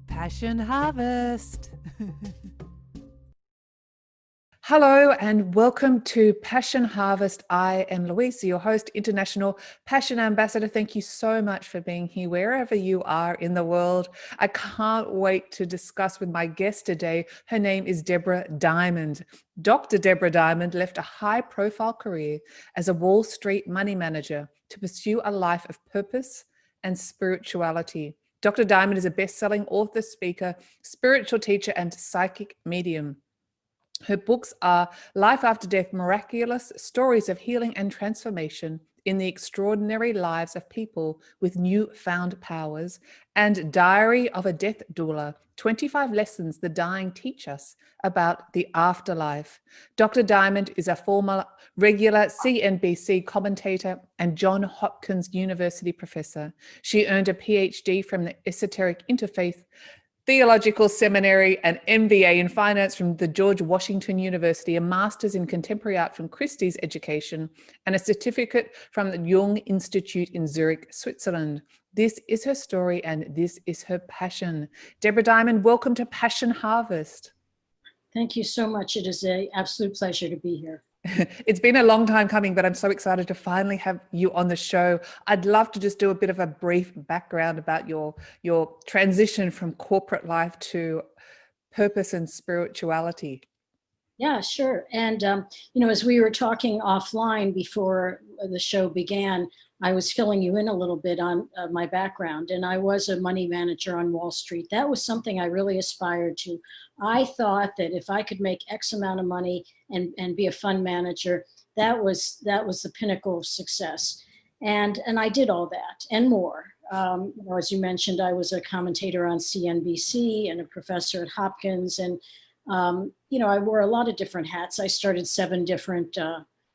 Passion Harvest. Hello and welcome to Passion Harvest. I am Louisa, your host, International Passion Ambassador. Thank you so much for being here wherever you are in the world. I can't wait to discuss with my guest today. Her name is Debra Diamond. Dr. Debra Diamond left a high-profile career as a Wall Street money manager to pursue a life of purpose and spirituality. Dr. Diamond is a best-selling author, speaker, spiritual teacher, and psychic medium. Her books are Life After Death, Miraculous, Stories of Healing and Transformation in the Extraordinary Lives of People with Newfound Powers, and Diary of a Death Doula, 25 Lessons the Dying Teach Us about the Afterlife. Dr. Diamond is a former regular CNBC commentator and Johns Hopkins University Professor. She earned a Ph.D. from the Esoteric Interfaith Theological Seminary, an MBA in finance from the George Washington University, a master's in contemporary art from Christie's education, and a certificate from the Jung Institute in Zurich, Switzerland. This is her story and this is her passion. Debra Diamond, welcome to Passion Harvest. Thank you so much. It is an absolute pleasure to be here. It's been a long time coming, but I'm so excited to finally have you on the show. I'd love to just do a bit of a brief background about your transition from corporate life to purpose and spirituality. Yeah, sure. And, as we were talking offline before the show began, I was filling you in a little bit on my background, and I was a money manager on Wall Street. That was something I really aspired to. I thought that if I could make X amount of money and be a fund manager, that was the pinnacle of success. And I did all that and more. As you mentioned, I was a commentator on CNBC and a professor at Hopkins, and I wore a lot of different hats. I started 7 different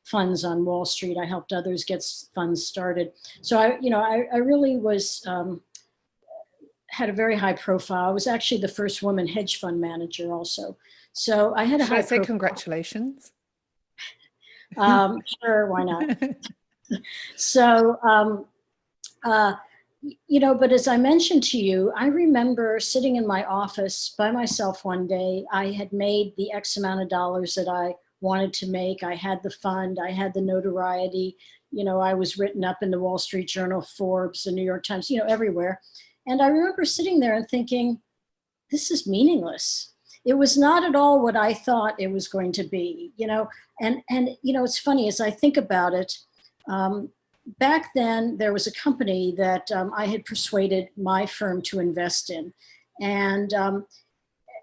funds on Wall Street. I helped others get funds started. So I really was, had a very high profile. I was actually the first woman hedge fund manager also. So I had a Should I say congratulations? Sure, why not? So, but as I mentioned to you, I remember sitting in my office by myself one day. I had made the X amount of dollars that I wanted to make. I had the fund, I had the notoriety, I was written up in the Wall Street Journal, Forbes, the New York Times, everywhere. And I remember sitting there and thinking, this is meaningless. It was not at all what I thought it was going to be, and it's funny as I think about it. Back then, there was a company that I had persuaded my firm to invest in. And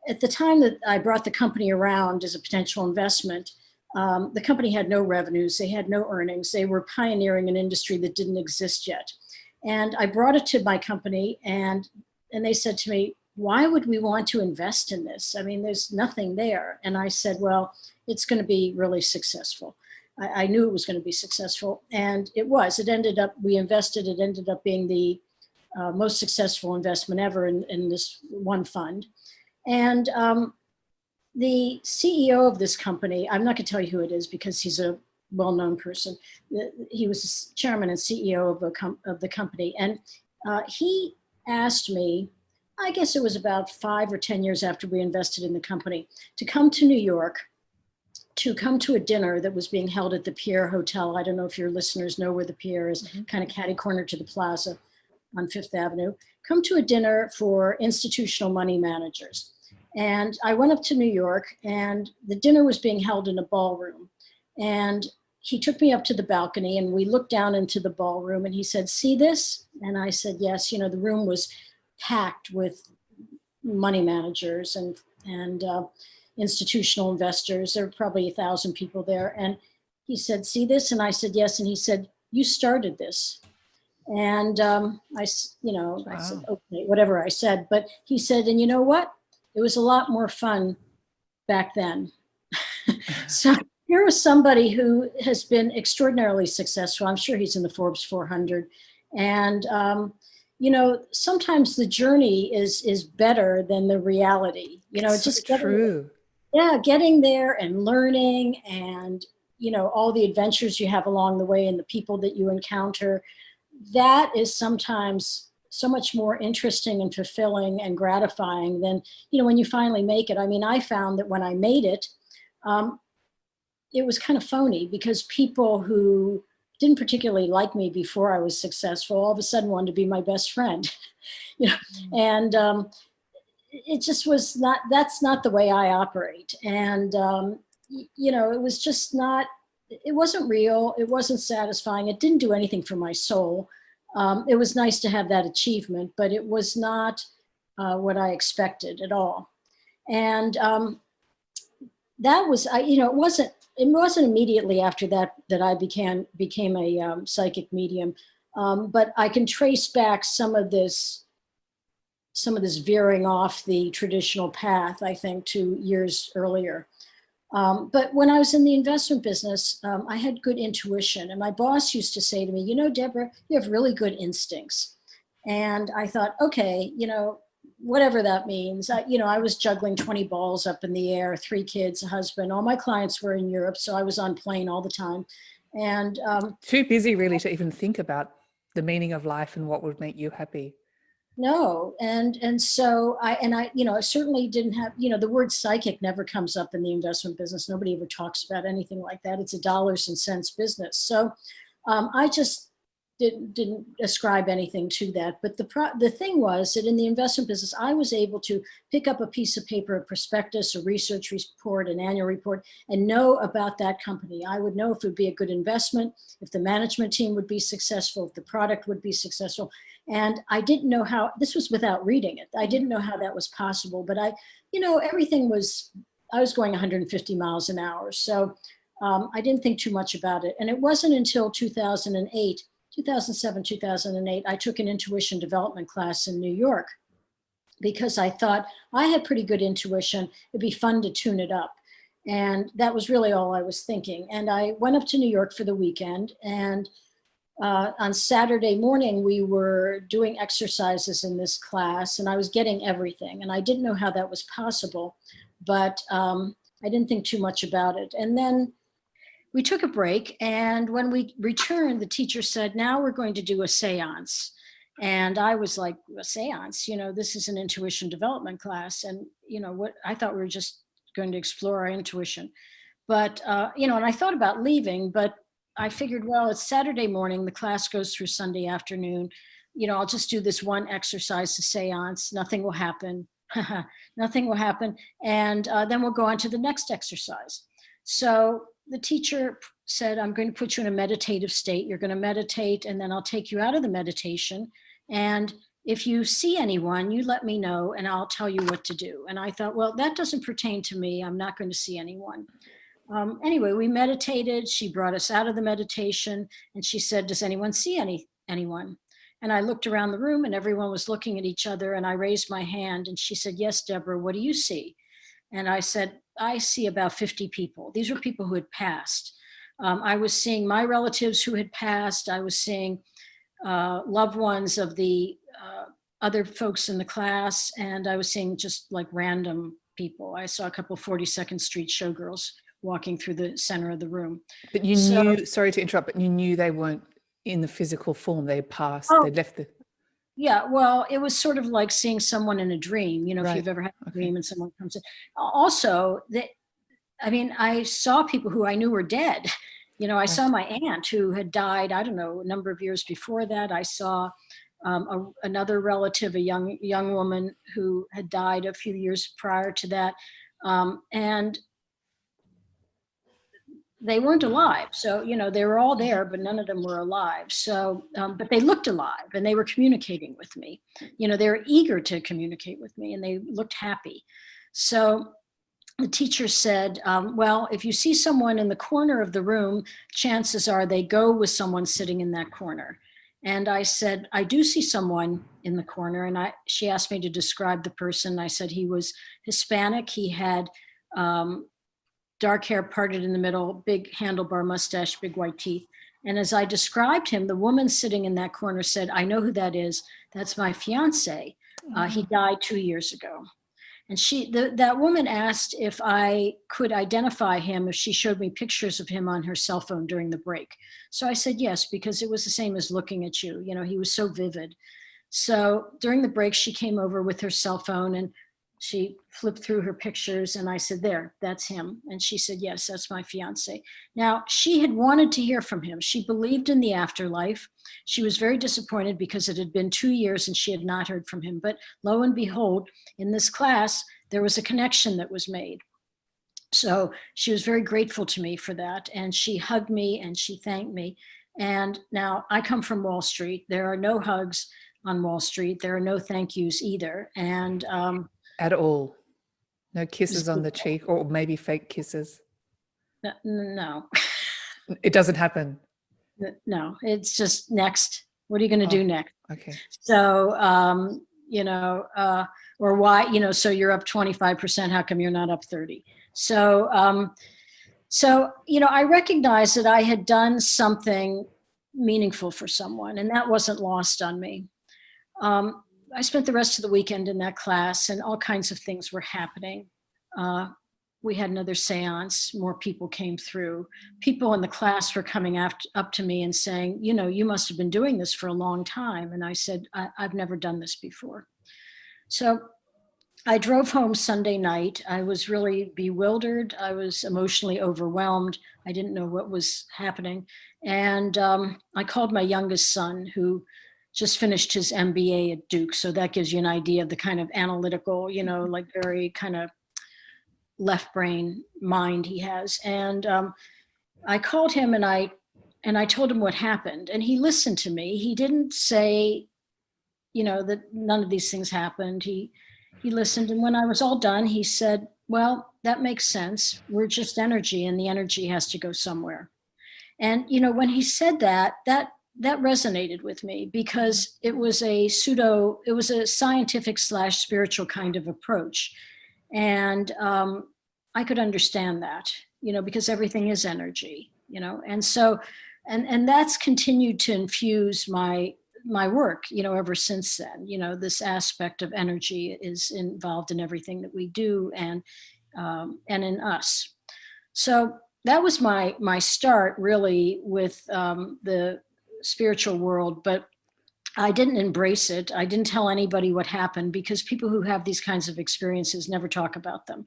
at the time that I brought the company around as a potential investment, the company had no revenues, they had no earnings, they were pioneering an industry that didn't exist yet. And I brought it to my company and they said to me, why would we want to invest in this? I mean, there's nothing there. And I said, well, it's going to be really successful. I knew it was going to be successful, and it was. It ended up being the most successful investment ever in this one fund. And the CEO of this company, I'm not going to tell you who it is because he's a well-known person. He was the chairman and CEO of the company. And he asked me, I guess it was about 5 or 10 years after we invested in the company, to come to New York, to come to a dinner that was being held at the Pierre Hotel. I don't know if your listeners know where the Pierre is, kind of catty corner to the plaza on Fifth Avenue. Come to a dinner for institutional money managers. And I went up to New York, and the dinner was being held in a ballroom. And he took me up to the balcony, and we looked down into the ballroom, and he said, see this? And I said, yes. The room was packed with money managers and institutional investors. There were probably 1,000 people there. And he said, see this? And I said, yes. And he said, you started this. And I said, okay, whatever I said. But he said, and you know what? It was a lot more fun back then. So here was somebody who has been extraordinarily successful. I'm sure he's in the Forbes 400. And, sometimes the journey is better than the reality. It's just true. Getting there and learning and, all the adventures you have along the way and the people that you encounter, that is sometimes so much more interesting and fulfilling and gratifying than, when you finally make it. I mean, I found that when I made it, it was kind of phony, because people who didn't particularly like me before I was successful all of a sudden wanted to be my best friend. And it just was not, that's not the way I operate. And, it was just not, it wasn't real. It wasn't satisfying. It didn't do anything for my soul. It was nice to have that achievement, but it was not what I expected at all. And that was, it wasn't immediately after that I became a psychic medium, but I can trace back some of this veering off the traditional path, I think, to years earlier. But when I was in the investment business, I had good intuition. And my boss used to say to me, Deborah, you have really good instincts. And I thought, okay, whatever that means. I was juggling 20 balls up in the air, 3 kids, a husband. All my clients were in Europe, so I was on plane all the time. And too busy really to even think about the meaning of life and what would make you happy. No, and so I certainly didn't have, the word psychic never comes up in the investment business. Nobody ever talks about anything like that. It's a dollars and cents business. So I just didn't ascribe anything to that. But the thing was that in the investment business, I was able to pick up a piece of paper, a prospectus, a research report, an annual report, and know about that company. I would know if it would be a good investment, if the management team would be successful, if the product would be successful. And I didn't know how, this was without reading it. I didn't know how that was possible, but everything was, I was going 150 miles an hour. So I didn't think too much about it. And it wasn't until 2007, 2008, I took an intuition development class in New York, because I thought I had pretty good intuition. It'd be fun to tune it up. And that was really all I was thinking. And I went up to New York for the weekend, and on Saturday morning, we were doing exercises in this class, and I was getting everything. And I didn't know how that was possible, but I didn't think too much about it. And then we took a break, and when we returned, the teacher said, now we're going to do a seance. And I was like, a seance? This is an intuition development class. And, what I thought we were just going to explore our intuition. But, and I thought about leaving, but I figured, well, it's Saturday morning, the class goes through Sunday afternoon. I'll just do this one exercise, a seance, nothing will happen. Nothing will happen. And then we'll go on to the next exercise. So the teacher said, I'm going to put you in a meditative state. You're going to meditate, and then I'll take you out of the meditation. And if you see anyone, you let me know, and I'll tell you what to do. And I thought, well, that doesn't pertain to me. I'm not going to see anyone. Anyway, we meditated. She brought us out of the meditation, and she said, does anyone see anyone? And I looked around the room, and everyone was looking at each other, and I raised my hand, and she said, yes, Deborah, what do you see? And I said, I see about 50 people. These were people who had passed. I was seeing my relatives who had passed. I was seeing loved ones of the other folks in the class, and I was seeing just like random people. I saw a couple of 42nd Street showgirls walking through the center of the room. But you knew, sorry to interrupt, but you knew they weren't in the physical form. They passed, they left the... Yeah, well, it was sort of like seeing someone in a dream, if you've ever had a dream and someone comes in. Also, I saw people who I knew were dead. I saw my aunt who had died, I don't know, a number of years before that. I saw another relative, a young woman who had died a few years prior to that. And they weren't alive. So, they were all there, but none of them were alive. So, but they looked alive, and they were communicating with me. They were eager to communicate with me, and they looked happy. So the teacher said, well, if you see someone in the corner of the room, chances are they go with someone sitting in that corner. And I said, I do see someone in the corner. And she asked me to describe the person. I said he was Hispanic. He had dark hair parted in the middle, big handlebar mustache, big white teeth. And as I described him, the woman sitting in that corner said, I know who that is. That's my fiance. He died 2 years ago. And that woman asked if I could identify him if she showed me pictures of him on her cell phone during the break. So I said yes, because it was the same as looking at you. He was so vivid. So during the break, she came over with her cell phone and she flipped through her pictures, and I said, there, that's him. And she said, yes, that's my fiance. Now, she had wanted to hear from him. She believed in the afterlife. She was very disappointed because it had been 2 years and she had not heard from him. But lo and behold, in this class, there was a connection that was made. So she was very grateful to me for that. And she hugged me and she thanked me. And now I come from Wall Street. There are no hugs on Wall Street. There are no thank yous either. And at all. No kisses on the cheek, or maybe fake kisses. No. It doesn't happen. No, it's just next. What are you going to do next? Okay. So, or why, so you're up 25%. How come you're not up 30? So, I recognized that I had done something meaningful for someone, and that wasn't lost on me. I spent the rest of the weekend in that class, and all kinds of things were happening. We had another seance. More people came through. People in the class were coming up to me and saying, you must have been doing this for a long time. And I said, I've never done this before. So I drove home Sunday night. I was really bewildered. I was emotionally overwhelmed. I didn't know what was happening. And I called my youngest son, who just finished his MBA at Duke. So that gives you an idea of the kind of analytical, like very kind of left brain mind he has. And I called him and I told him what happened, and he listened to me. He didn't say, that none of these things happened. He listened. And when I was all done, he said, well, that makes sense. We're just energy, and the energy has to go somewhere. And, when he said that resonated with me, because it was a scientific / spiritual kind of approach. And I could understand that, because everything is energy, and so, and that's continued to infuse my work, ever since then. This aspect of energy is involved in everything that we do, and in us. So that was my start, really, with the spiritual world, but I didn't embrace it. I didn't tell anybody what happened, because people who have these kinds of experiences never talk about them.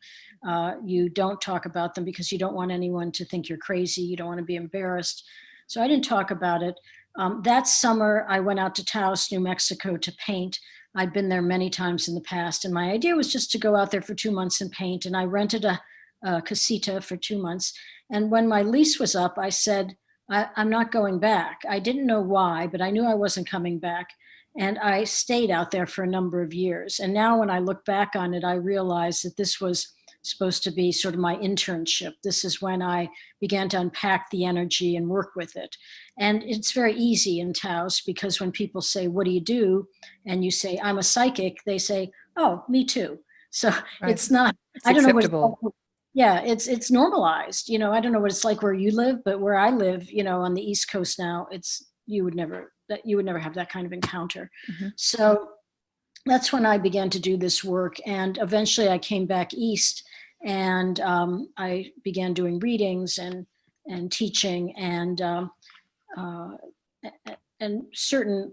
You don't talk about them because you don't want anyone to think you're crazy. You don't want to be embarrassed. So I didn't talk about it. That summer, I went out to Taos, New Mexico to paint. I'd been there many times in the past, and my idea was just to go out there for 2 months and paint. And I rented a casita for 2 months. And when my lease was up, I said, I'm not going back. I didn't know why, but I knew I wasn't coming back. And I stayed out there for a number of years. And now when I look back on it, I realize that this was supposed to be sort of my internship. This is when I began to unpack the energy and work with it. And it's very easy in Taos, because when people say, what do you do? And you say, I'm a psychic, they say, oh, me too. So right. It's not, it's I don't acceptable. Know what yeah, it's normalized. I don't know what it's like where you live, but where I live, on the East Coast now, you would never have that kind of encounter. Mm-hmm. So that's when I began to do this work. And eventually I came back East, and I began doing readings and teaching, and certain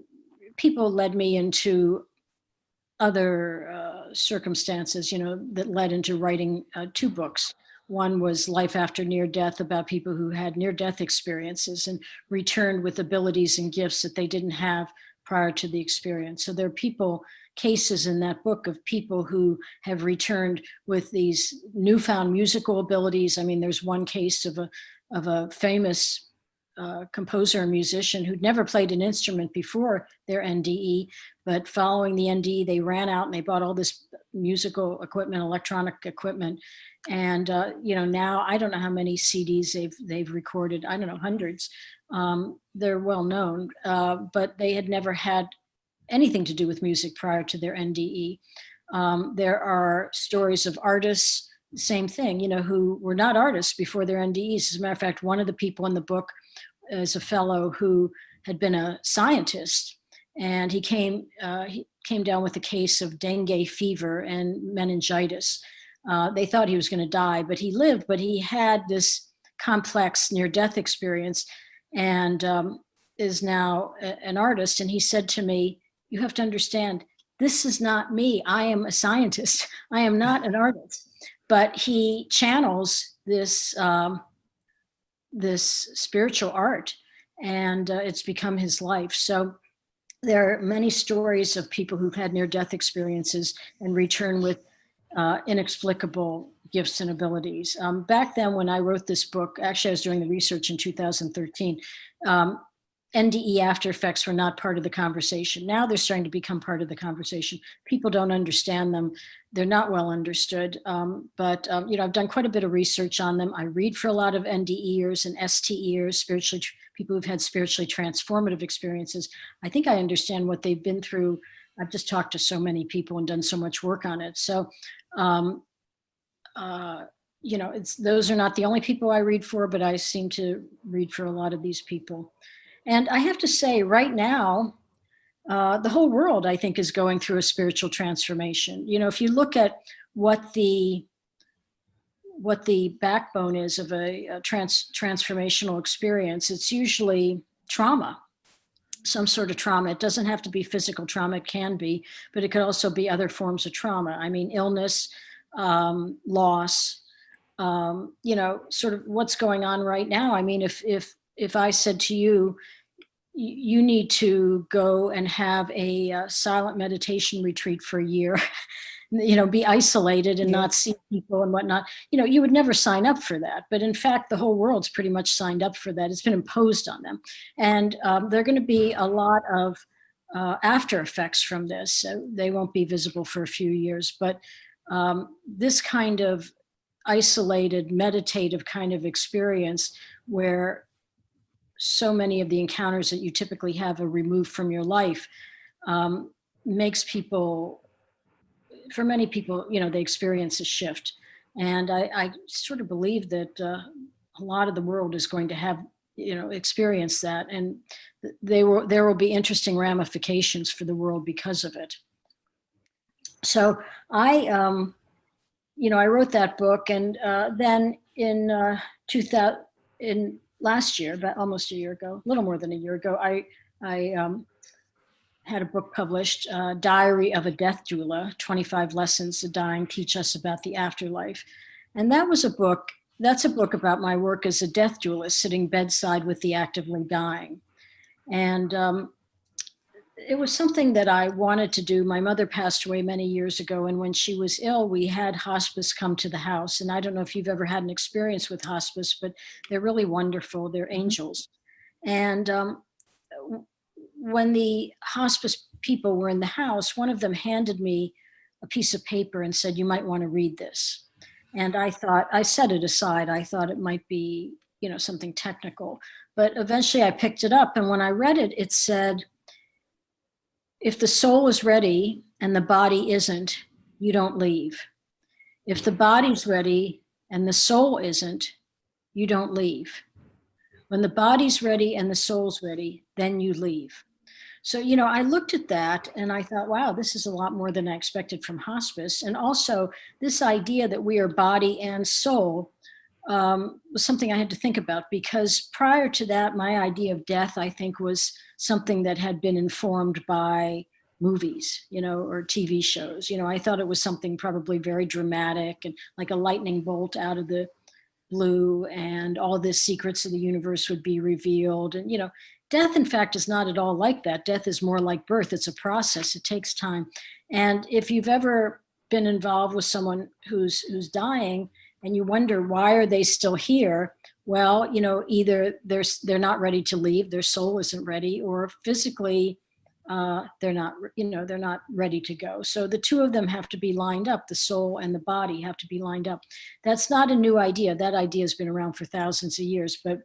people led me into other circumstances, that led into writing 2 books. One was Life After Near Death, about people who had near-death experiences and returned with abilities and gifts that they didn't have prior to the experience. So there are cases in that book of people who have returned with these newfound musical abilities. I mean, there's one case of a famous composer and musician who'd never played an instrument before their NDE, but following the NDE, they ran out and they bought all this musical equipment, electronic equipment. And, now I don't know how many CDs they've recorded. I don't know, hundreds. They're well known, but they had never had anything to do with music prior to their NDE. There are stories of artists, same thing, who were not artists before their NDEs. As a matter of fact, one of the people in the book is a fellow who had been a scientist, and he came down with a case of dengue fever and meningitis. They thought he was going to die, but he lived, but he had this complex near-death experience, and is now an artist. And he said to me, you have to understand, this is not me. I am a scientist. I am not an artist. But he channels this this spiritual art, and it's become his life. So there are many stories of people who've had near-death experiences and return with inexplicable gifts and abilities. Back then, when I wrote this book, actually I was doing the research in 2013, NDE after effects were not part of the conversation. Now they're starting to become part of the conversation. People don't understand them. They're not well understood. But I've done quite a bit of research on them. I read for a lot of NDEers and STEers, people who've had spiritually transformative experiences. I think I understand what they've been through. I've just talked to so many people and done so much work on it. So, those are not the only people I read for, but I seem to read for a lot of these people. And I have to say, right now, the whole world, I think, is going through a spiritual transformation. If you look at what the backbone is of a transformational experience, it's usually trauma, some sort of trauma. It doesn't have to be physical trauma, it can be, but it could also be other forms of trauma. I mean, illness, loss, sort of what's going on right now. I mean, if I said to you, you need to go and have a silent meditation retreat for a year, be isolated and not see people and whatnot, you would never sign up for that. But in fact, the whole world's pretty much signed up for that. It's been imposed on them. And there are going to be a lot of after effects from this. So they won't be visible for a few years. But this kind of isolated, meditative kind of experience where so many of the encounters that you typically have are removed from your life, makes people, for many people, they experience a shift. And I sort of believe that a lot of the world is going to have, experience that. And there will be interesting ramifications for the world because of it. So I wrote that book, and then in 2000, last year, but almost a year ago, a little more than a year ago, I had a book published, Diary of a Death Doula, 25 Lessons the Dying Teach Us About the Afterlife. And that's a book about my work as a death doula, sitting bedside with the actively dying. And it was something that I wanted to do. My mother passed away many years ago, and when she was ill, we had hospice come to the house. And I don't know if you've ever had an experience with hospice, but they're really wonderful. They're angels. And when the hospice people were in the house, one of them handed me a piece of paper and said, "You might want to read this." And I set it aside. I thought it might be, something technical. But eventually I picked it up, and when I read it, it said, "If the soul is ready and the body isn't, you don't leave. If the body's ready and the soul isn't, you don't leave. When the body's ready and the soul's ready, then you leave." So, I looked at that and I thought, wow, this is a lot more than I expected from hospice. And also this idea that we are body and soul was something I had to think about, because prior to that, my idea of death, I think, was something that had been informed by movies, or TV shows. I thought it was something probably very dramatic and like a lightning bolt out of the blue, and all the secrets of the universe would be revealed. And, death, in fact, is not at all like that. Death is more like birth. It's a process. It takes time. And if you've ever been involved with someone who's dying and you wonder, why are they still here? Well, either they're not ready to leave, their soul isn't ready, or physically they're not ready to go. So the two of them have to be lined up. The soul and the body have to be lined up. That's not a new idea. That idea has been around for thousands of years, but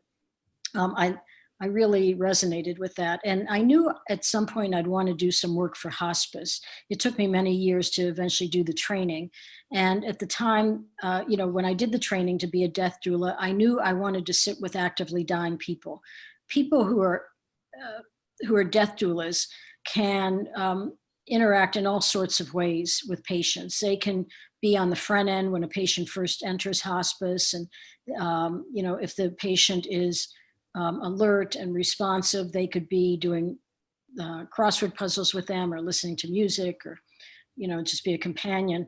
I really resonated with that. And I knew at some point I'd want to do some work for hospice. It took me many years to eventually do the training. And at the time, when I did the training to be a death doula, I knew I wanted to sit with actively dying people. People who are death doulas can interact in all sorts of ways with patients. They can be on the front end when a patient first enters hospice. And, if the patient is alert and responsive, they could be doing crossword puzzles with them, or listening to music, or, just be a companion.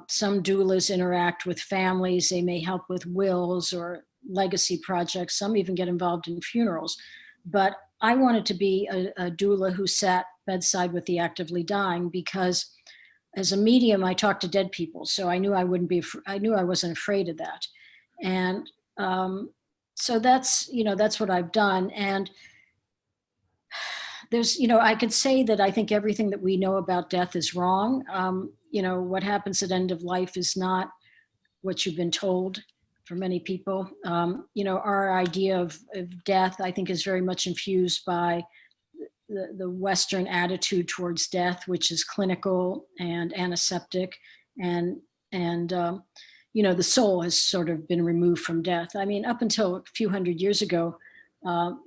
Some doulas interact with families. They may help with wills or legacy projects. Some even get involved in funerals. But I wanted to be a doula who sat bedside with the actively dying, because as a medium, I talk to dead people. So I knew I wasn't afraid of that. And so that's what I've done. And there's, I could say that I think everything that we know about death is wrong. What happens at end of life is not what you've been told for many people. Our idea of death, I think, is very much infused by the Western attitude towards death, which is clinical and antiseptic, and the soul has sort of been removed from death. I mean, up until a few hundred years ago,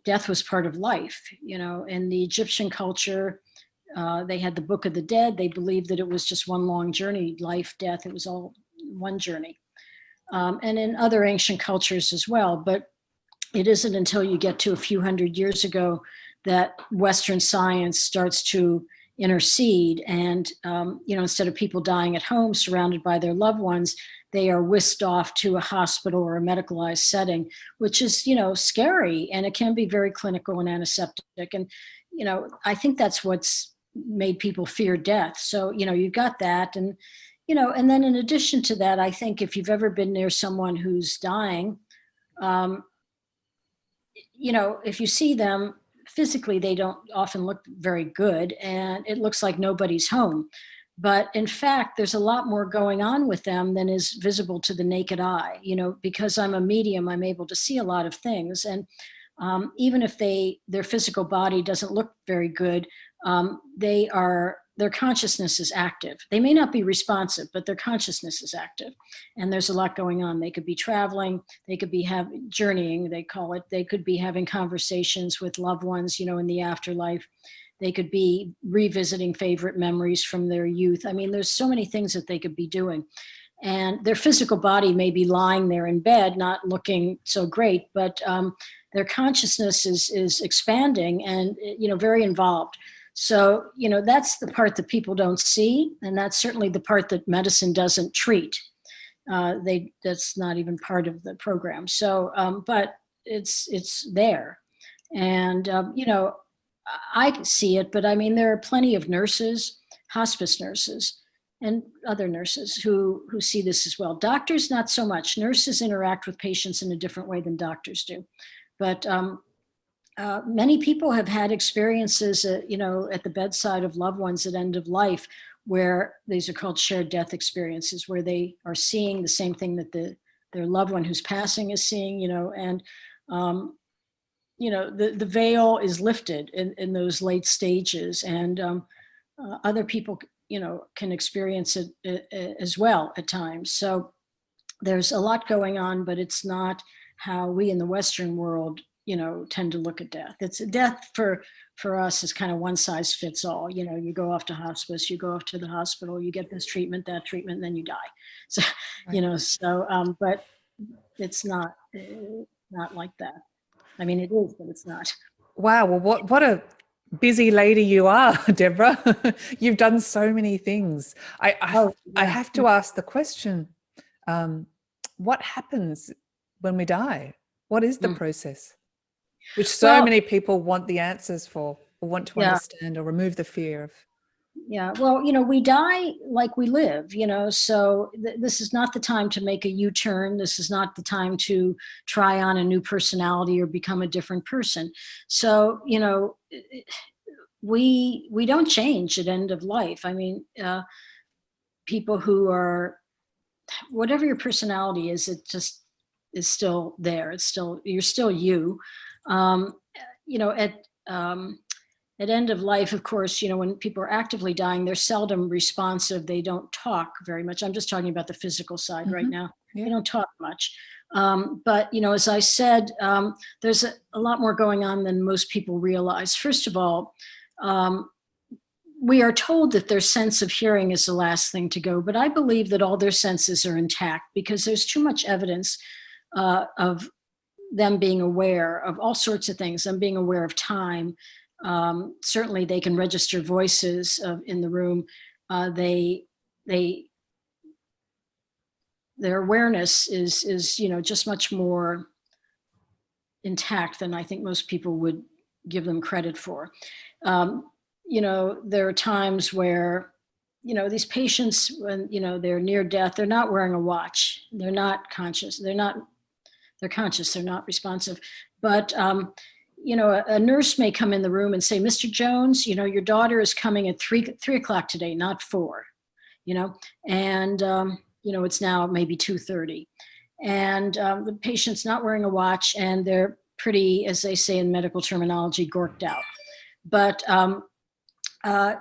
death was part of life. In the Egyptian culture, they had the Book of the Dead. They believed that it was just one long journey, life, death. It was all one journey. And in other ancient cultures as well. But it isn't until you get to a few hundred years ago that Western science starts to intercede. And, instead of people dying at home surrounded by their loved ones, they are whisked off to a hospital or a medicalized setting, which is, scary. And it can be very clinical and antiseptic. And, I think that's what's made people fear death. So, you've got that. And, and then in addition to that, I think if you've ever been near someone who's dying, if you see them physically, they don't often look very good, and it looks like nobody's home. But in fact, there's a lot more going on with them than is visible to the naked eye. Because I'm a medium, I'm able to see a lot of things. And even if their physical body doesn't look very good, their consciousness is active. They may not be responsive, but their consciousness is active. And there's a lot going on. They could be traveling, they could be journeying, they call it. They could be having conversations with loved ones, in the afterlife. They could be revisiting favorite memories from their youth. I mean, there's so many things that they could be doing. And their physical body may be lying there in bed, not looking so great, but their consciousness is expanding and, very involved. So, that's the part that people don't see. And that's certainly the part that medicine doesn't treat. That's not even part of the program. So, but it's there. And, I see it, but I mean, there are plenty of nurses, hospice nurses, and other nurses who see this as well. Doctors, not so much. Nurses interact with patients in a different way than doctors do. But many people have had experiences, at the bedside of loved ones at end of life, where these are called shared death experiences, where they are seeing the same thing that their loved one who's passing is seeing, and the veil is lifted in those late stages, and other people, can experience it as well at times. So there's a lot going on, but it's not how we in the Western world, tend to look at death. It's death for us is kind of one size fits all. You go off to hospice, you go off to the hospital, you get this treatment, that treatment, and then you die. So, right. But it's not like that. I mean, it is, but it's not. Wow. Well, what a busy lady you are, Debra. You've done so many things. I have to ask the question, what happens when we die? What is the process? Which so many people want the answers for, or want to understand or remove the fear of. Yeah, well, we die like we live, so this is not the time to make a U-turn. This is not the time to try on a new personality or become a different person. So, we don't change at end of life. I mean, people who are, whatever your personality is, it just is still there. You're still you. At end of life, of course, when people are actively dying, they're seldom responsive. They don't talk very much. I'm just talking about the physical side right now. Yeah. They don't talk much. But, as I said, there's a lot more going on than most people realize. First of all, we are told that their sense of hearing is the last thing to go, but I believe that all their senses are intact, because there's too much evidence of them being aware of all sorts of things, them being aware of time, Certainly they can register voices in the room. Their awareness is just much more intact than I think most people would give them credit for. There are times where, these patients, when, they're near death, they're not wearing a watch. They're not conscious. They're conscious. They're not responsive. But, a nurse may come in the room and say, Mr. Jones, your daughter is coming at 3 o'clock today, not 4, and, it's now maybe 2:30. And the patient's not wearing a watch, and they're pretty, as they say in medical terminology, gorked out. But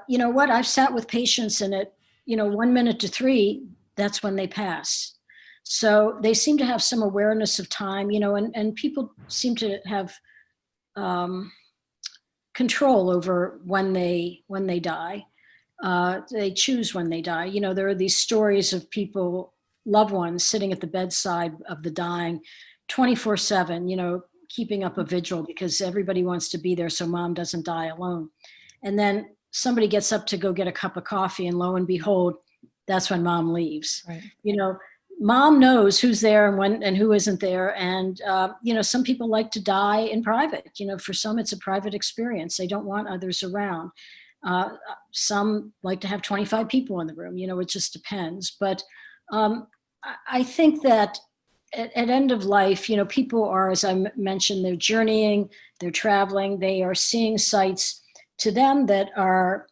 you know what? I've sat with patients, and at 1 minute to 3, that's when they pass. So they seem to have some awareness of time, and people seem to have control over when they die. They choose when they die. There are these stories of people, loved ones, sitting at the bedside of the dying 24/7, keeping up a vigil because everybody wants to be there so mom doesn't die alone. And then somebody gets up to go get a cup of coffee, and lo and behold, that's when mom leaves. Right. Mom knows who's there and when and who isn't there. And, some people like to die in private. For some, it's a private experience. They don't want others around. Some like to have 25 people in the room, it just depends. But I think that at end of life, people are, as I mentioned, they're journeying, they're traveling, they are seeing sights to them that are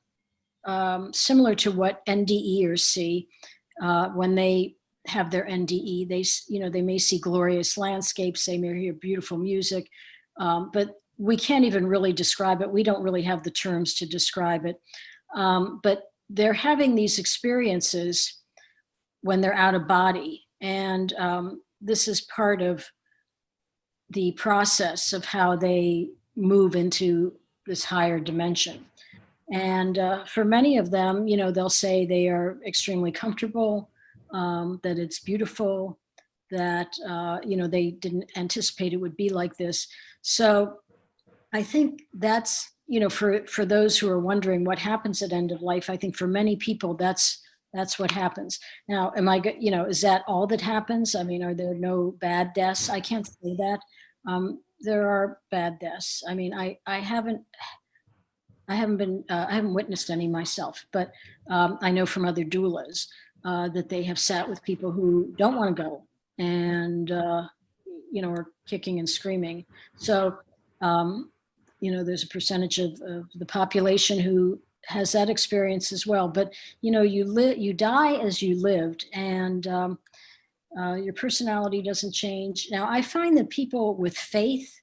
similar to what NDEs see when they have their NDE. They may see glorious landscapes, they may hear beautiful music, but we can't even really describe it. We don't really have the terms to describe it. But they're having these experiences when they're out of body. And this is part of the process of how they move into this higher dimension. And for many of them, they'll say they are extremely comfortable, that it's beautiful, that, they didn't anticipate it would be like this. So I think that's, for those who are wondering what happens at end of life, I think for many people, that's what happens. Now, is that all that happens? I mean, are there no bad deaths? I can't say that. There are bad deaths. I mean, I haven't witnessed any myself, but I know from other doulas that they have sat with people who don't want to go and, are kicking and screaming. So, there's a percentage of the population who has that experience as well. But, you die as you lived, and your personality doesn't change. Now, I find that people with faith,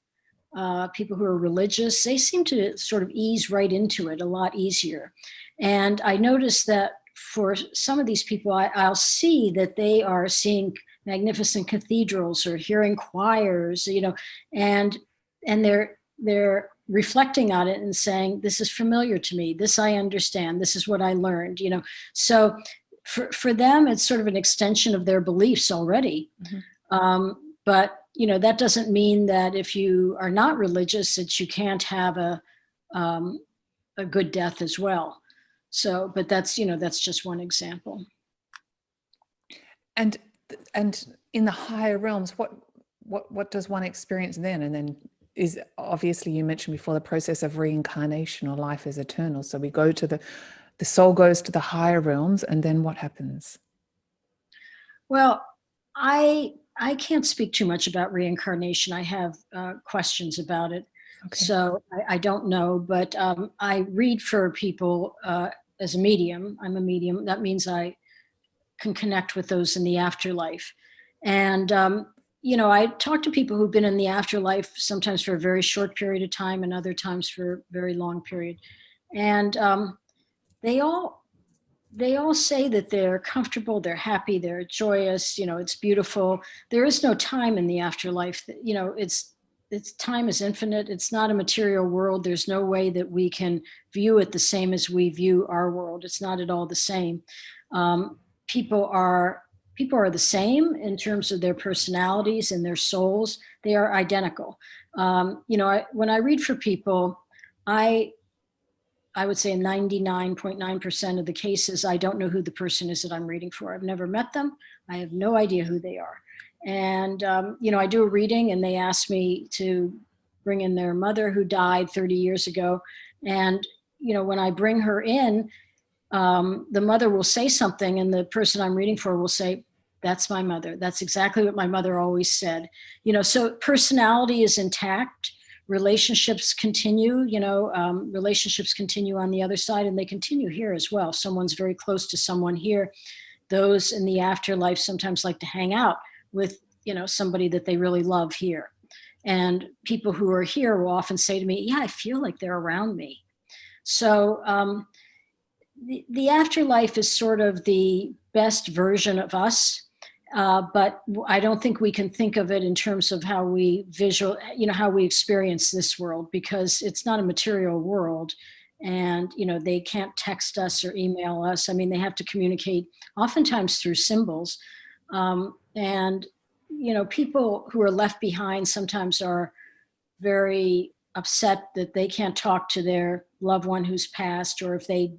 people who are religious, they seem to sort of ease right into it a lot easier. And I notice that for some of these people, I'll see that they are seeing magnificent cathedrals or hearing choirs, and they're reflecting on it and saying, this is familiar to me, this I understand, this is what I learned, So for them, it's sort of an extension of their beliefs already. Mm-hmm. But that doesn't mean that if you are not religious, that you can't have a good death as well. So, but that's just one example. And in the higher realms, what does one experience then? And then is obviously, you mentioned before, the process of reincarnation or life is eternal. So we go to the soul goes to the higher realms, and then what happens? Well, I can't speak too much about reincarnation. I have questions about it. Okay. So I don't know, but I read for people as a medium. I'm a medium. That means I can connect with those in the afterlife. And, I talk to people who've been in the afterlife, sometimes for a very short period of time and other times for a very long period. And they all say that they're comfortable, they're happy, they're joyous, it's beautiful. There is no time in the afterlife. It's time is infinite. It's not a material world. There's no way that we can view it the same as we view our world. It's not at all the same. People are the same in terms of their personalities and their souls. They are identical. When I read for people, I would say in 99.9% of the cases, I don't know who the person is that I'm reading for. I've never met them. I have no idea who they are. And, I do a reading and they ask me to bring in their mother who died 30 years ago. And, when I bring her in, the mother will say something and the person I'm reading for will say, "That's my mother. That's exactly what my mother always said." So personality is intact. Relationships continue, relationships continue on the other side, and they continue here as well. If someone's very close to someone here, those in the afterlife sometimes like to hang out with, somebody that they really love here. And people who are here will often say to me, "Yeah, I feel like they're around me." So the afterlife is sort of the best version of us. But I don't think we can think of it in terms of how we how we experience this world, because it's not a material world. And, they can't text us or email us. I mean, they have to communicate oftentimes through symbols. And, people who are left behind sometimes are very upset that they can't talk to their loved one who's passed, or if they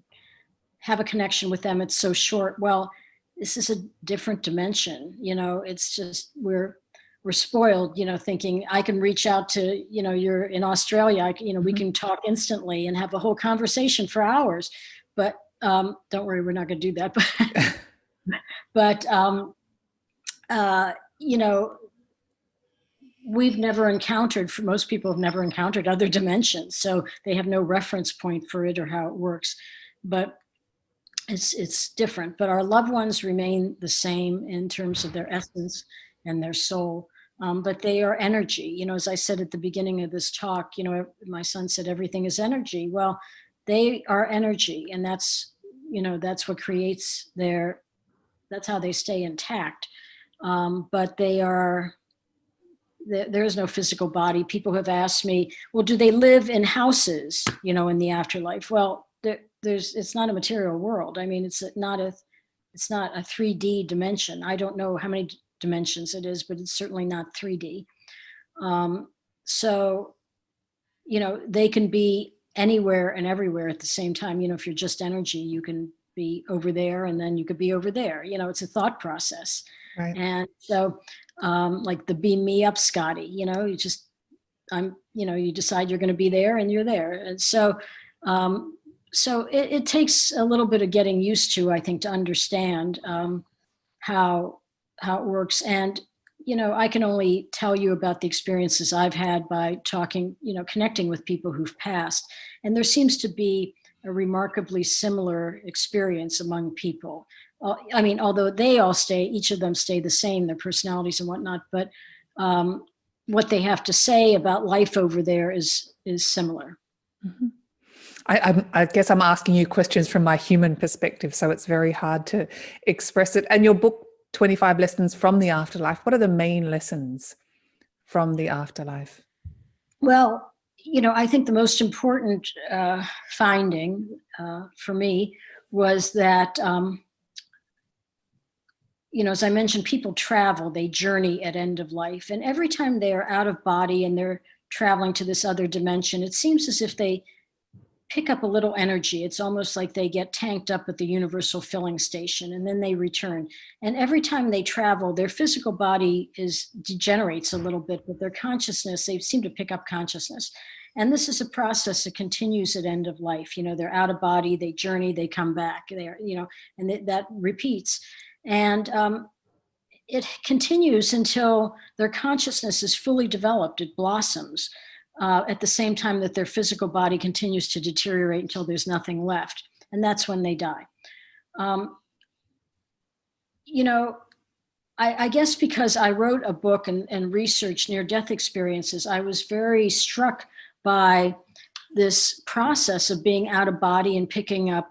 have a connection with them, it's so short. Well, this is a different dimension. It's just we're spoiled, thinking I can reach out to, you're in Australia, we can talk instantly and have a whole conversation for hours. But don't worry, we're not going to do that. But we've never encountered, for most people have never encountered other dimensions, so they have no reference point for it or how it works. But it's different, but our loved ones remain the same in terms of their essence and their soul. But they are energy. As I said at the beginning of this talk, my son said everything is energy. Well, they are energy, and that's what creates that's how they stay intact. But there is no physical body. People have asked me, well, do they live in houses, in the afterlife? Well, it's not a material world. I mean, it's not a 3D dimension. I don't know how many dimensions it is, but it's certainly not 3D. So, they can be anywhere and everywhere at the same time. If you're just energy, you can be over there and then you could be over there. It's a thought process. Right. And so, like the beam me up, Scotty, you decide you're going to be there and you're there. And so, it takes a little bit of getting used to, I think, to understand how it works. And, I can only tell you about the experiences I've had by talking, connecting with people who've passed. And there seems to be a remarkably similar experience among people. I mean, although each of them stay the same, their personalities and whatnot, but what they have to say about life over there is similar. Mm-hmm. I guess I'm asking you questions from my human perspective, so it's very hard to express it. And your book, 25 Lessons from the Afterlife, what are the main lessons from the afterlife? Well, I think the most important finding for me was that, as I mentioned, people travel, they journey at end of life. And every time they are out of body and they're traveling to this other dimension, it seems as if they pick up a little energy. It's almost like they get tanked up at the universal filling station and then they return. And every time they travel, their physical body degenerates a little bit, but their consciousness, they seem to pick up consciousness. And this is a process that continues at end of life. They're out of body, they journey, they come back, and that repeats. And it continues until their consciousness is fully developed, it blossoms. At the same time that their physical body continues to deteriorate until there's nothing left. And that's when they die. I guess because I wrote a book and researched near-death experiences, I was very struck by this process of being out of body and picking up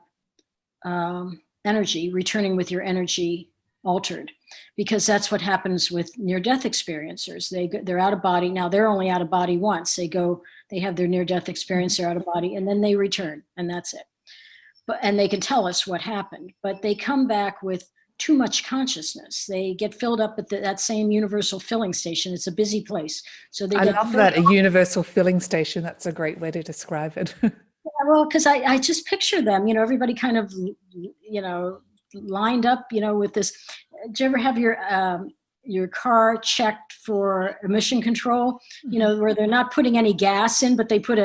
energy, returning with your energy altered, because that's what happens with near-death experiencers. They're out of body. Now they're only out of body once. They have their near-death experience, they're out of body, and then they return, and that's it. And they can tell us what happened, but they come back with too much consciousness. They get filled up at that same universal filling station. It's a busy place. So they I get love filled that, a up. universal filling station. That's a great way to describe it. Well, because I just picture them, everybody kind of, lined up, with this. Do you ever have your car checked for emission control, where they're not putting any gas in, but they put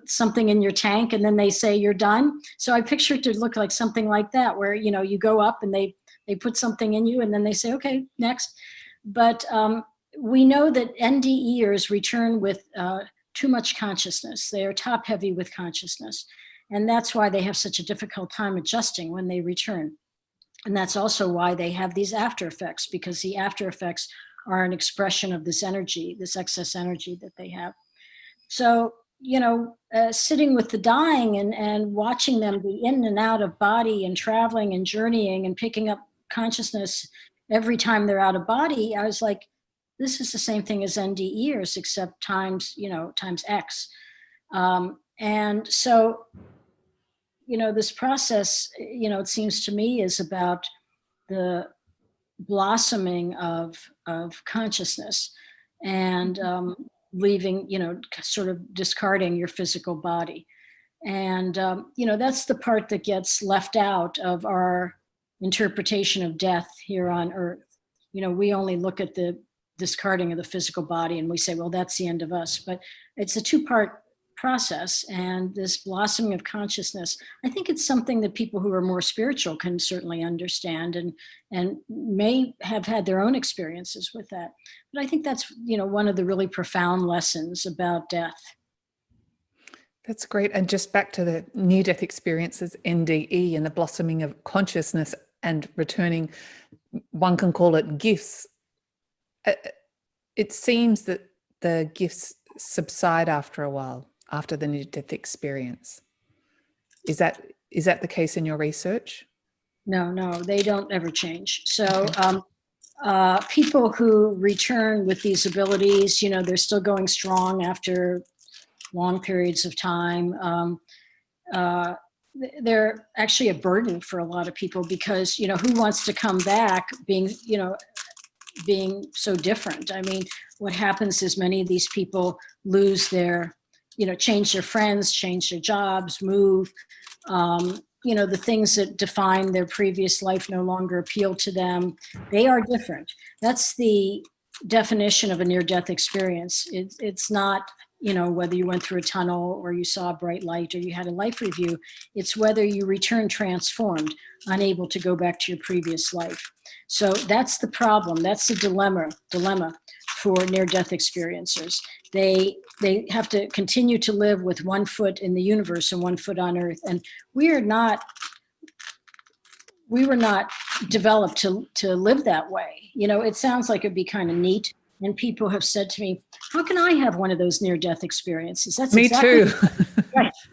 something in your tank and then they say you're done. So I picture it to look like something like that, where, you go up and they put something in you and then they say, okay, next. But we know that NDEers return with too much consciousness. They are top heavy with consciousness. And that's why they have such a difficult time adjusting when they return. And that's also why they have these after effects, because the after effects are an expression of this energy, this excess energy that they have. So, sitting with the dying and watching them be in and out of body and traveling and journeying and picking up consciousness every time they're out of body, I was like, this is the same thing as NDEers, except times X. And so, this process, it seems to me, is about the blossoming of consciousness and leaving, sort of discarding your physical body. And, that's the part that gets left out of our interpretation of death here on Earth. We only look at the discarding of the physical body and we say, well, that's the end of us. But it's a two-part process, and this blossoming of consciousness, I think it's something that people who are more spiritual can certainly understand and may have had their own experiences with that. But I think that's, one of the really profound lessons about death. That's great. And just back to the near-death experiences, NDE, and the blossoming of consciousness and returning, one can call it gifts. It seems that the gifts subside after a while, after the near-death experience. Is that the case in your research? No, they don't ever change. So people who return with these abilities, they're still going strong after long periods of time. They're actually a burden for a lot of people because, who wants to come back being so different? I mean, what happens is many of these people lose their, change their friends, change their jobs, move. The things that define their previous life no longer appeal to them. They are different. That's the definition of a near-death experience. It's not, whether you went through a tunnel or you saw a bright light or you had a life review. It's whether you return transformed, unable to go back to your previous life. So that's the problem. That's the dilemma for near-death experiencers. They have to continue to live with one foot in the universe and one foot on Earth. And we were not developed to live that way. It sounds like it'd be kind of neat. And people have said to me, how can I have one of those near-death experiences? That's Me exactly too.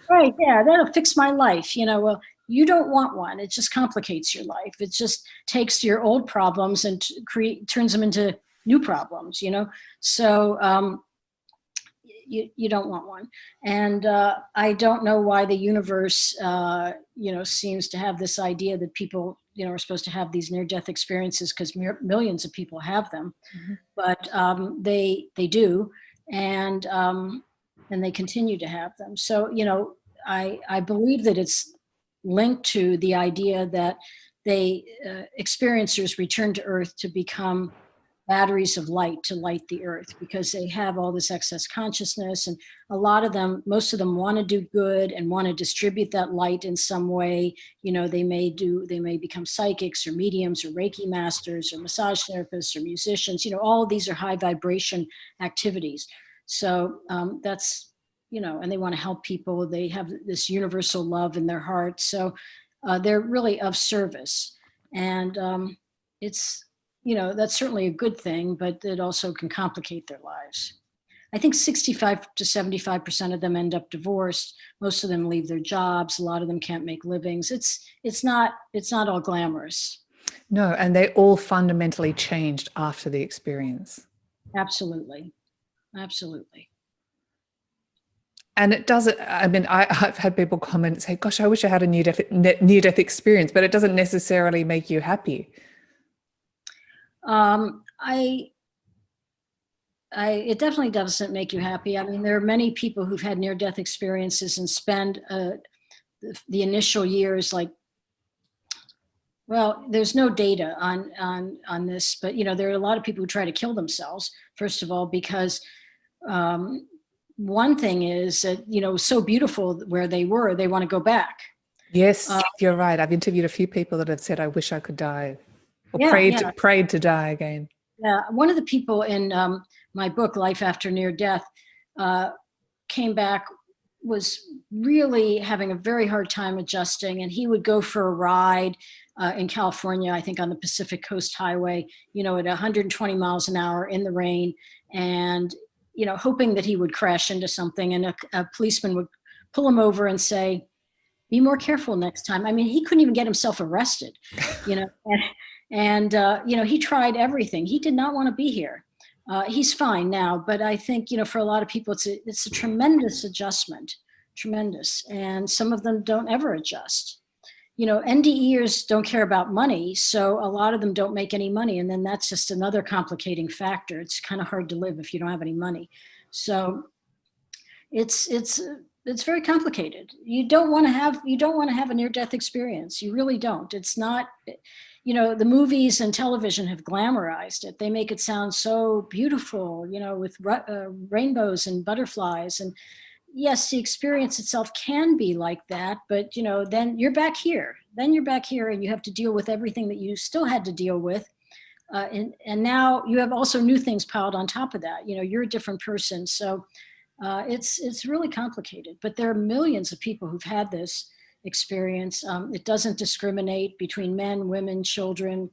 right. Yeah, that'll fix my life. Well, you don't want one. It just complicates your life. It just takes your old problems and turns them into new problems, So you don't want one. And I don't know why the universe, seems to have this idea that people, are supposed to have these near-death experiences, because millions of people have them. Mm-hmm. But they do, and they continue to have them. So, I believe that it's linked to the idea that experiencers return to Earth to become batteries of light to light the Earth, because they have all this excess consciousness, and most of them want to do good and want to distribute that light in some way. They may become psychics or mediums or Reiki masters or massage therapists or musicians. All of these are high vibration activities. So that's, and they want to help people. They have this universal love in their hearts. So they're really of service. And it's, that's certainly a good thing, but it also can complicate their lives. I think 65 to 75% of them end up divorced. Most of them leave their jobs. A lot of them can't make livings. It's not all glamorous. No, and they all fundamentally changed after the experience. Absolutely. And it doesn't, I mean, I've had people comment and say, gosh, I wish I had a near-death experience, but it doesn't necessarily make you happy. It definitely doesn't make you happy. I mean, there are many people who've had near-death experiences and spend the initial years like, well, there's no data on this, but there are a lot of people who try to kill themselves, first of all, because one thing is that, so beautiful where they were, they want to go back. Yes, you're right. I've interviewed a few people that have said, I wish I could die, or prayed to die again. Yeah, one of the people in my book, Life After Near Death, came back, was really having a very hard time adjusting, and he would go for a ride in California, I think on the Pacific Coast Highway, at 120 miles an hour in the rain, and hoping that he would crash into something, and a policeman would pull him over and say, be more careful next time. I mean, he couldn't even get himself arrested, and he tried everything. He did not want to be here. He's fine now, but I think, for a lot of people, it's a tremendous adjustment, tremendous. And some of them don't ever adjust. NDEs don't care about money, so a lot of them don't make any money. And then that's just another complicating factor. It's kind of hard to live if you don't have any money. So it's very complicated. You don't want to have a near-death experience. You really don't. It's not, the movies and television have glamorized it. They make it sound so beautiful, with rainbows and butterflies. And yes, the experience itself can be like that, but then you're back here. Then you're back here and you have to deal with everything that you still had to deal with. And now you have also new things piled on top of that. You're a different person. So it's really complicated, but there are millions of people who've had this experience. It doesn't discriminate between men, women, children,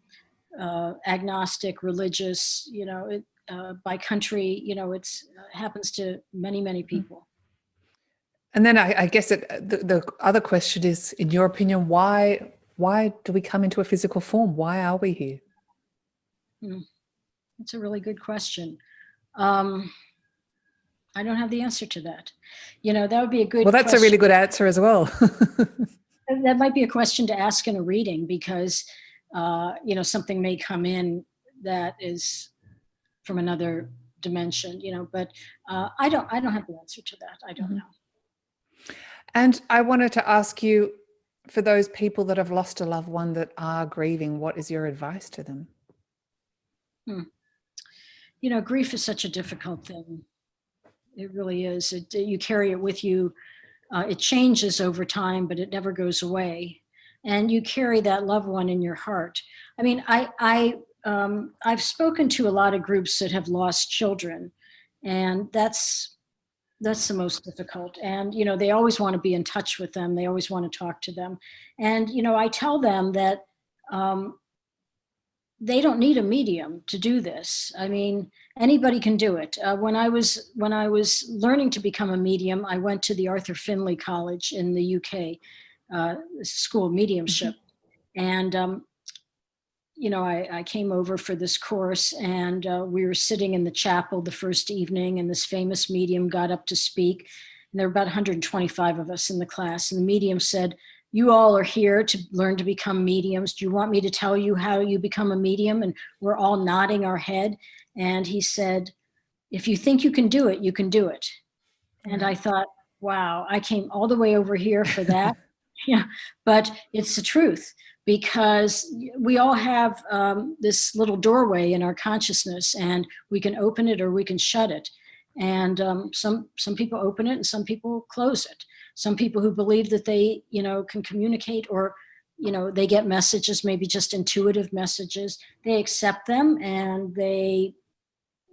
agnostic, religious, by country, it happens to many, many people. And then I guess the other question is, in your opinion, why do we come into a physical form? Why are we here? That's a really good question. I don't have the answer to that. That would be a good Well, that's question. a really good answer as well. That might be a question to ask in a reading, because, something may come in that is from another dimension, but I don't have the answer to that. I don't know. And I wanted to ask you, for those people that have lost a loved one that are grieving, what is your advice to them? Grief is such a difficult thing. It really is. You carry it with you. It changes over time, but it never goes away. And you carry that loved one in your heart. I mean, I've spoken to a lot of groups that have lost children, and that's the most difficult. And, they always want to be in touch with them. They always want to talk to them. And, I tell them that they don't need a medium to do this. I mean, anybody can do it. When I was learning to become a medium, I went to the Arthur Findlay College in the UK, School of Mediumship. And, I came over for this course, and we were sitting in the chapel the first evening, and this famous medium got up to speak. And there were about 125 of us in the class. And the medium said, you all are here to learn to become mediums. Do you want me to tell you how you become a medium? And we're all nodding our head. And he said, if you think you can do it, you can do it. And I thought, wow, I came all the way over here for that. Yeah, but it's the truth, because we all have this little doorway in our consciousness, and we can open it or we can shut it. And some people open it and some people close it. Some people who believe that they, can communicate, or, they get messages, maybe just intuitive messages. They accept them and they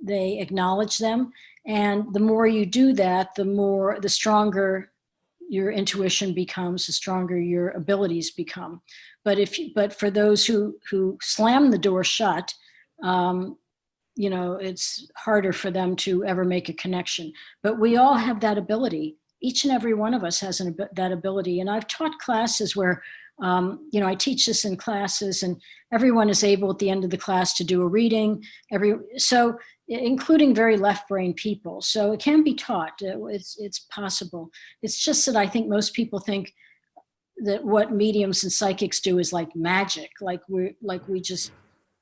acknowledge them. And the more you do that, the stronger your intuition becomes, the stronger your abilities become. But for those who slam the door shut, it's harder for them to ever make a connection. But we all have that ability. Each and every one of us has that ability. And I've taught classes where I teach this in classes, and everyone is able at the end of the class to do a reading, so including very left-brain people. So it can be taught. It's possible. It's just that I think most people think that what mediums and psychics do is like magic, like we just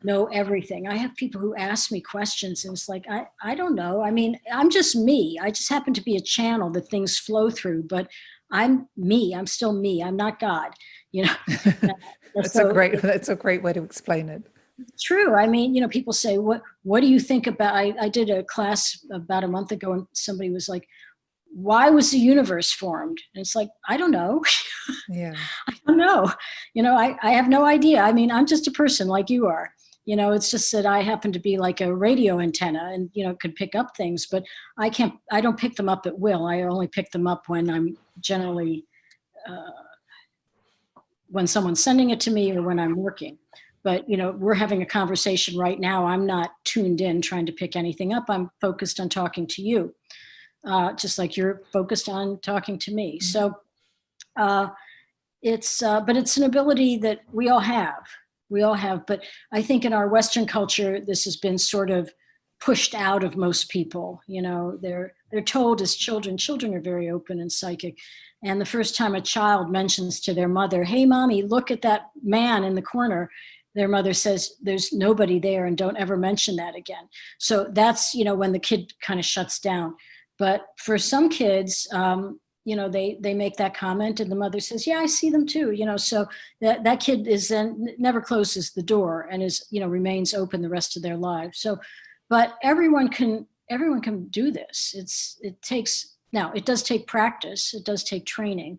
know everything. I have people who ask me questions, and it's like, I don't know. I mean, I'm just me. I just happen to be a channel that things flow through, but I'm me. I'm still me. I'm not God. That's a great way to explain it. True. I mean, people say, what do you think about, I did a class about a month ago, and somebody was like, why was the universe formed? And it's like, I don't know. Yeah. I don't know. I have no idea. I mean, I'm just a person like you are. It's just that I happen to be like a radio antenna and, could pick up things, but I don't pick them up at will. I only pick them up when I'm generally, when someone's sending it to me or when I'm working. But, we're having a conversation right now. I'm not tuned in trying to pick anything up. I'm focused on talking to you, just like you're focused on talking to me. So but it's an ability that we all have. But I think in our Western culture, this has been sort of pushed out of most people. They're told as children are very open and psychic. And the first time a child mentions to their mother, hey, mommy, look at that man in the corner, their mother says, there's nobody there, and don't ever mention that again. So that's, when the kid kind of shuts down. But for some kids, they make that comment, and the mother says, yeah, I see them too. So that kid is then never closes the door and is, remains open the rest of their lives. So, but everyone can do this. It does take practice. It does take training.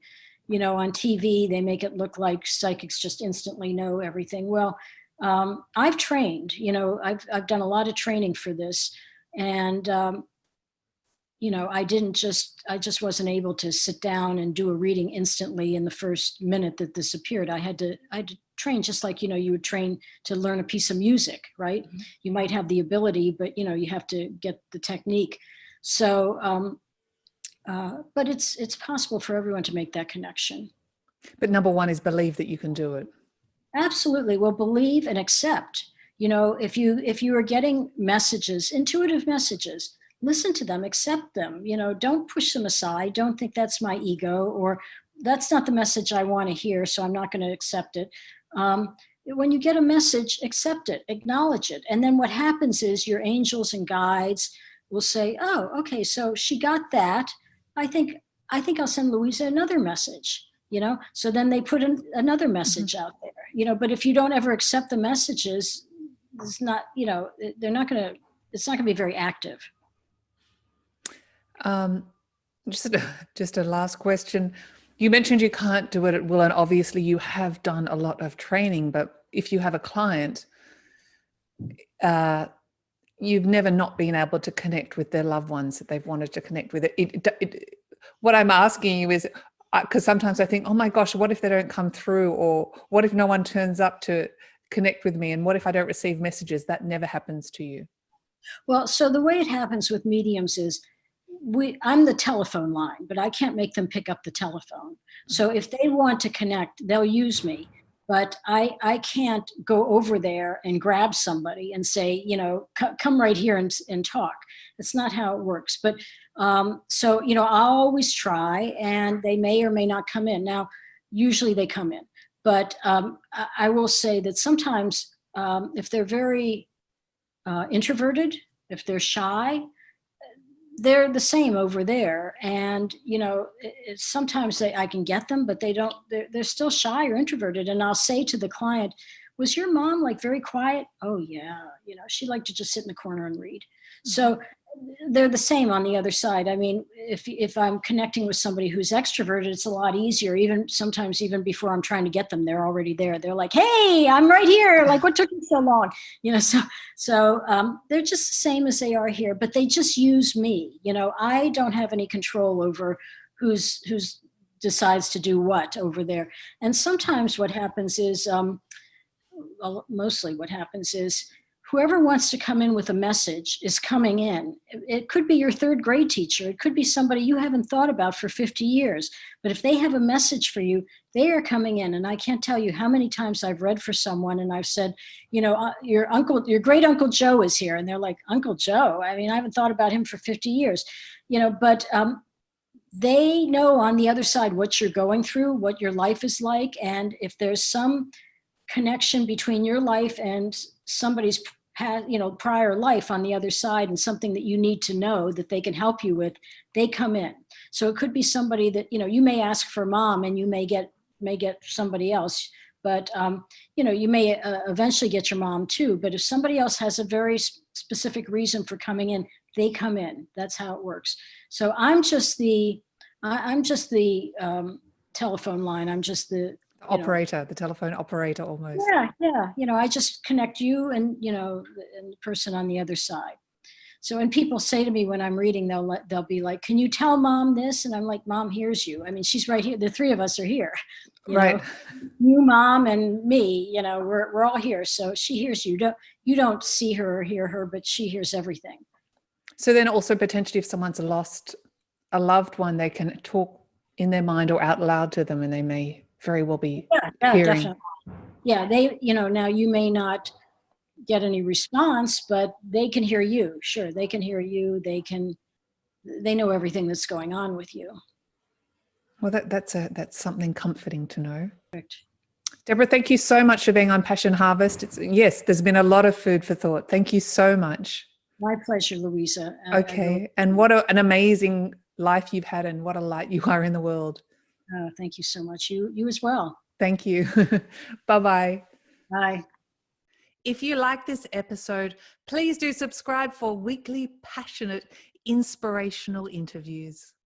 On TV, they make it look like psychics just instantly know everything. Well, I've trained, I've done a lot of training for this. And, I just wasn't able to sit down and do a reading instantly in the first minute that this appeared. I had to train, just like, you would train to learn a piece of music, right? Mm-hmm. You might have the ability, but, you have to get the technique. So, but it's possible for everyone to make that connection. But number one is believe that you can do it. Absolutely. Well, believe and accept. If you are getting messages, intuitive messages, listen to them, accept them. Don't push them aside. Don't think that's my ego, or that's not the message I want to hear, so I'm not going to accept it. When you get a message, accept it, acknowledge it. And then what happens is your angels and guides will say, oh, okay, so she got that. I think I'll send Louisa another message, So then they put another message out there, But if you don't ever accept the messages, it's not, it's not going to be very active. Just a last question. You mentioned you can't do it at will, and obviously you have done a lot of training, but if you have a client, you've never not been able to connect with their loved ones that they've wanted to connect with. What I'm asking you is, because sometimes I think, oh my gosh, what if they don't come through? Or what if no one turns up to connect with me? And what if I don't receive messages? That never happens to you. Well, so the way it happens with mediums is, I'm the telephone line, but I can't make them pick up the telephone. So if they want to connect, they'll use me. But I can't go over there and grab somebody and say, come right here and talk. That's not how it works. But so, I'll always try, and they may or may not come in. Now, usually they come in. But I will say that sometimes if they're very introverted, if they're shy, they're the same over there. And, sometimes I can get them, but they're still shy or introverted. And I'll say to the client, was your mom like very quiet? Oh yeah. She liked to just sit in the corner and read. Mm-hmm. So they're the same on the other side. I mean, if I'm connecting with somebody who's extroverted, it's a lot easier. Sometimes even before I'm trying to get them, they're already there. They're like, hey, I'm right here. Like, what took you so long? So they're just the same as they are here, but they just use me. I don't have any control over who's decides to do what over there. And sometimes what happens is, mostly what happens is, whoever wants to come in with a message is coming in. It could be your third grade teacher. It could be somebody you haven't thought about for 50 years. But if they have a message for you, they are coming in. And I can't tell you how many times I've read for someone and I've said, your great Uncle Joe is here. And they're like, Uncle Joe? I mean, I haven't thought about him for 50 years. But they know on the other side what you're going through, what your life is like. And if there's some connection between your life and somebody's prior life on the other side, and something that you need to know that they can help you with, they come in. So it could be somebody that, you may ask for mom and you may get somebody else, but you may eventually get your mom too. But if somebody else has a very specific reason for coming in, they come in. That's how it works. So I'm just the telephone line. I'm just the operator, the telephone operator almost. Yeah. I just connect you and the person on the other side. So when people say to me when I'm reading, they'll be like, "Can you tell mom this?" And I'm like, "Mom hears you. I mean, she's right here. The three of us are here. Right. You, mom, and me. We're all here. So she hears you. You don't see her or hear her, but she hears everything." So then also potentially if someone's lost a loved one, they can talk in their mind or out loud to them, and they may very well be hearing. Definitely. Yeah, they, now you may not get any response, but they can hear you. Sure, they can hear you. They know everything that's going on with you. Well, that's something comforting to know. Correct. Debra, thank you so much for being on Passion Harvest. Yes, there's been a lot of food for thought. Thank you so much. My pleasure, Louisa. Okay, and what an amazing life you've had, and what a light you are in the world. Oh, thank you so much. You as well. Thank you. Bye-bye. Bye. If you like this episode, please do subscribe for weekly passionate, inspirational interviews.